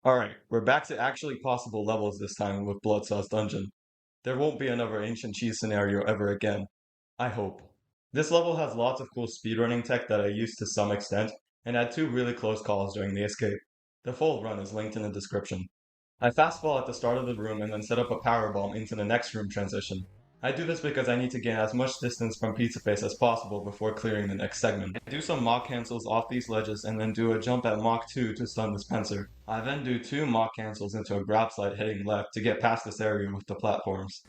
Alright, we're back to actually possible levels this time with Bloodsauce Dungeon. There won't be another ancient cheese scenario ever again. I hope. This level has lots of cool speedrunning tech that I used to some extent, and had two really close calls during the escape. The full run is linked in the description. I fastball at the start of the room and then set up a power bomb into the next room transition. I do this because I need to gain as much distance from Pizzaface as possible before clearing the next segment. I do some Mach cancels off these ledges and then do a jump at Mach 2 to stun the Spencer. I then do two Mach cancels into a grab slide heading left to get past this area with the platforms.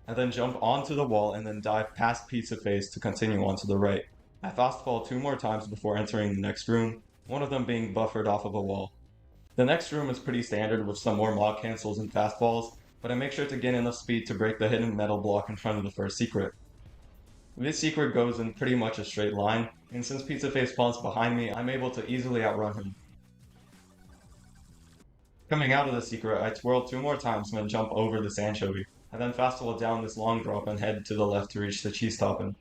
I then jump onto the wall and then dive past Pizzaface to continue onto the right. I fastfall two more times before entering the next room, one of them being buffered off of a wall. The next room is pretty standard with some more Mach cancels and fastballs, but I make sure to gain enough speed to break the hidden metal block in front of the first secret. This secret goes in pretty much a straight line, and since Pizzaface spawns behind me, I'm able to easily outrun him. Coming out of the secret, I twirl two more times and then jump over this anchovy. I then fastball down this long drop and head to the left to reach the cheese topping.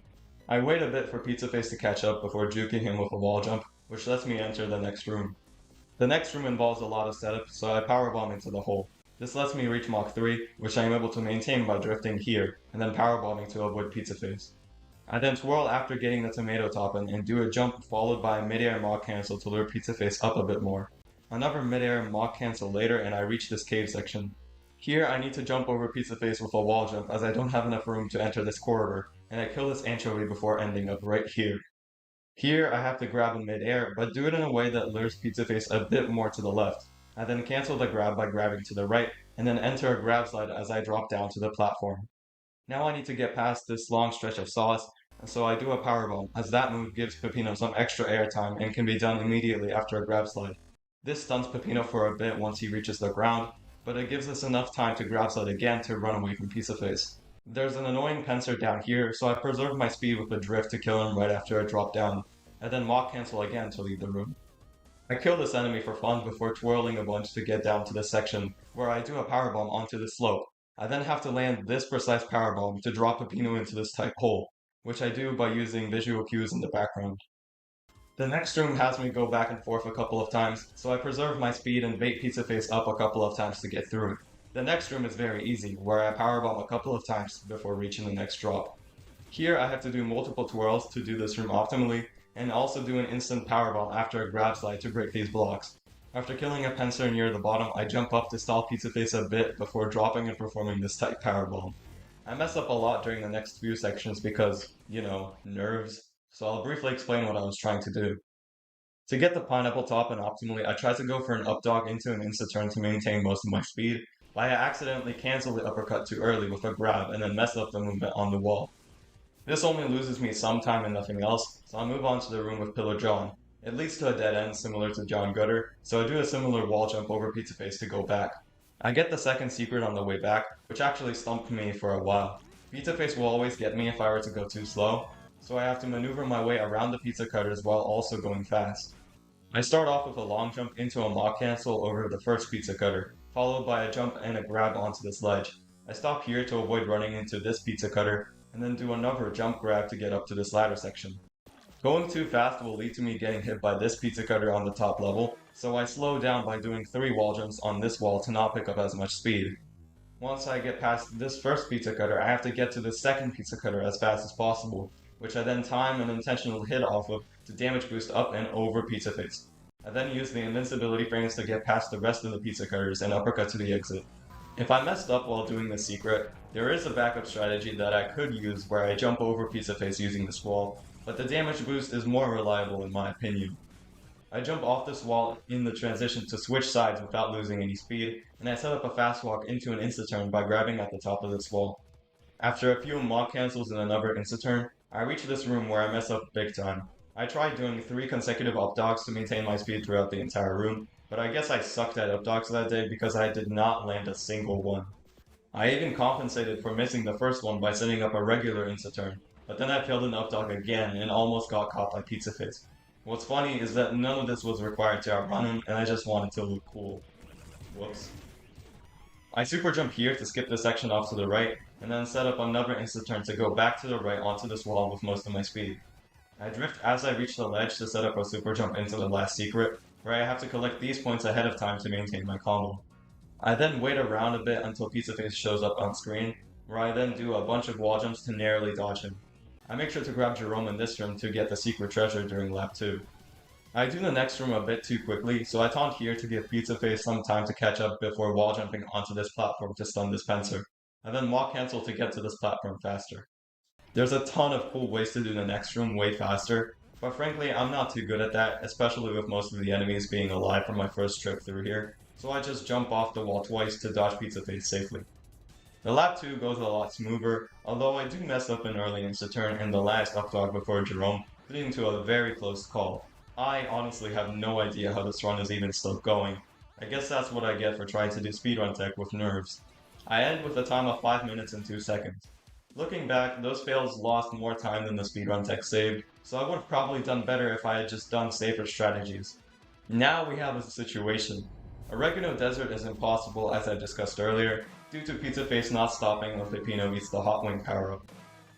I wait a bit for Pizzaface to catch up before juking him with a wall jump, which lets me enter the next room. The next room involves a lot of setup, so I powerbomb into the hole. This lets me reach Mach 3, which I am able to maintain by drifting here, and then powerbombing to avoid Pizzaface. I then twirl after getting the tomato topping and do a jump followed by a mid-air Mach cancel to lure Pizzaface up a bit more. Another mid-air Mach cancel later and I reach this cave section. Here I need to jump over Pizzaface with a wall jump as I don't have enough room to enter this corridor, and I kill this anchovy before ending up right here. Here I have to grab in mid-air, but do it in a way that lures Pizzaface a bit more to the left. I then cancel the grab by grabbing to the right, and then enter a grab slide as I drop down to the platform. Now I need to get past this long stretch of sauce, and so I do a powerbomb, as that move gives Pepino some extra airtime and can be done immediately after a grab slide. This stuns Pepino for a bit once he reaches the ground, but it gives us enough time to grab slide again to run away from Pizzaface. There's an annoying pincer down here, so I preserve my speed with a drift to kill him right after I drop down, and then Mach cancel again to leave the room. I kill this enemy for fun before twirling a bunch to get down to this section, where I do a powerbomb onto the slope. I then have to land this precise powerbomb to drop Pepino into this tight hole, which I do by using visual cues in the background. The next room has me go back and forth a couple of times, so I preserve my speed and bait Pizzaface up a couple of times to get through it. The next room is very easy, where I powerbomb a couple of times before reaching the next drop. Here I have to do multiple twirls to do this room optimally, and also do an instant powerbomb after a grab slide to break these blocks. After killing a pincer near the bottom, I jump up to stall Pizzaface a bit before dropping and performing this tight powerbomb. I mess up a lot during the next few sections because, nerves, so I'll briefly explain what I was trying to do. To get the pineapple topping optimally, I try to go for an up dog into an insta-turn to maintain most of my speed, but I accidentally cancel the uppercut too early with a grab and then mess up the movement on the wall. This only loses me some time and nothing else, so I move on to the room with Pillar John. It leads to a dead end similar to John Gutter, so I do a similar wall jump over Pizzaface to go back. I get the second secret on the way back, which actually stumped me for a while. Pizzaface will always get me if I were to go too slow, so I have to maneuver my way around the pizza cutters while also going fast. I start off with a long jump into a Mach cancel over the first pizza cutter, followed by a jump and a grab onto this ledge. I stop here to avoid running into this pizza cutter, and then do another jump grab to get up to this ladder section. Going too fast will lead to me getting hit by this pizza cutter on the top level, so I slow down by doing 3 wall jumps on this wall to not pick up as much speed. Once I get past this first pizza cutter, I have to get to the second pizza cutter as fast as possible, which I then time an intentional hit off of to damage boost up and over Pizzaface. I then use the invincibility frames to get past the rest of the pizza cutters and uppercut to the exit. If I messed up while doing this secret, there is a backup strategy that I could use where I jump over Pizzaface using this wall, but the damage boost is more reliable in my opinion. I jump off this wall in the transition to switch sides without losing any speed, and I set up a fast walk into an insta-turn by grabbing at the top of this wall. After a few Mach cancels and another insta-turn, I reach this room where I mess up big time. I tried doing 3 consecutive up dogs to maintain my speed throughout the entire room, but I guess I sucked at up dogs that day because I did not land a single one. I even compensated for missing the first one by setting up a regular insta-turn, but then I failed an up dog again and almost got caught by Pizzaface. What's funny is that none of this was required to outrun him, and I just wanted to look cool. Whoops. I super jump here to skip this section off to the right, and then set up another insta-turn to go back to the right onto this wall with most of my speed. I drift as I reach the ledge to set up a super jump into the last secret, where I have to collect these points ahead of time to maintain my combo. I then wait around a bit until Pizzaface shows up on screen, where I then do a bunch of wall jumps to narrowly dodge him. I make sure to grab Jerome in this room to get the secret treasure during lap 2. I do the next room a bit too quickly, so I taunt here to give Pizzaface some time to catch up before wall jumping onto this platform to stun Dispenser, and then walk cancel to get to this platform faster. There's a ton of cool ways to do the next room way faster, but frankly I'm not too good at that, especially with most of the enemies being alive from my first trip through here, so I just jump off the wall twice to dodge Pizzaface safely. The lap 2 goes a lot smoother, although I do mess up an early insta turn in the last updog before Jerome, leading to a very close call. I honestly have no idea how this run is even still going. I guess that's what I get for trying to do speedrun tech with nerves. I end with a time of 5 minutes and 2 seconds. Looking back, those fails lost more time than the speedrun tech saved, so I would have probably done better if I had just done safer strategies. Now we have a situation. Oregano Desert is impossible, as I discussed earlier, due to Pizzaface not stopping when Pepino eats the Hot Wing power-up.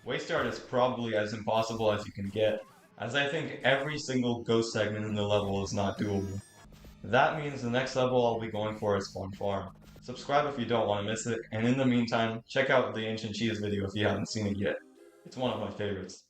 Waste Art is probably as impossible as you can get, as I think every single ghost segment in the level is not doable. That means the next level I'll be going for is Fun Farm. Subscribe if you don't want to miss it, and in the meantime, check out the Ancient Cheese video if you haven't seen it yet. It's one of my favorites.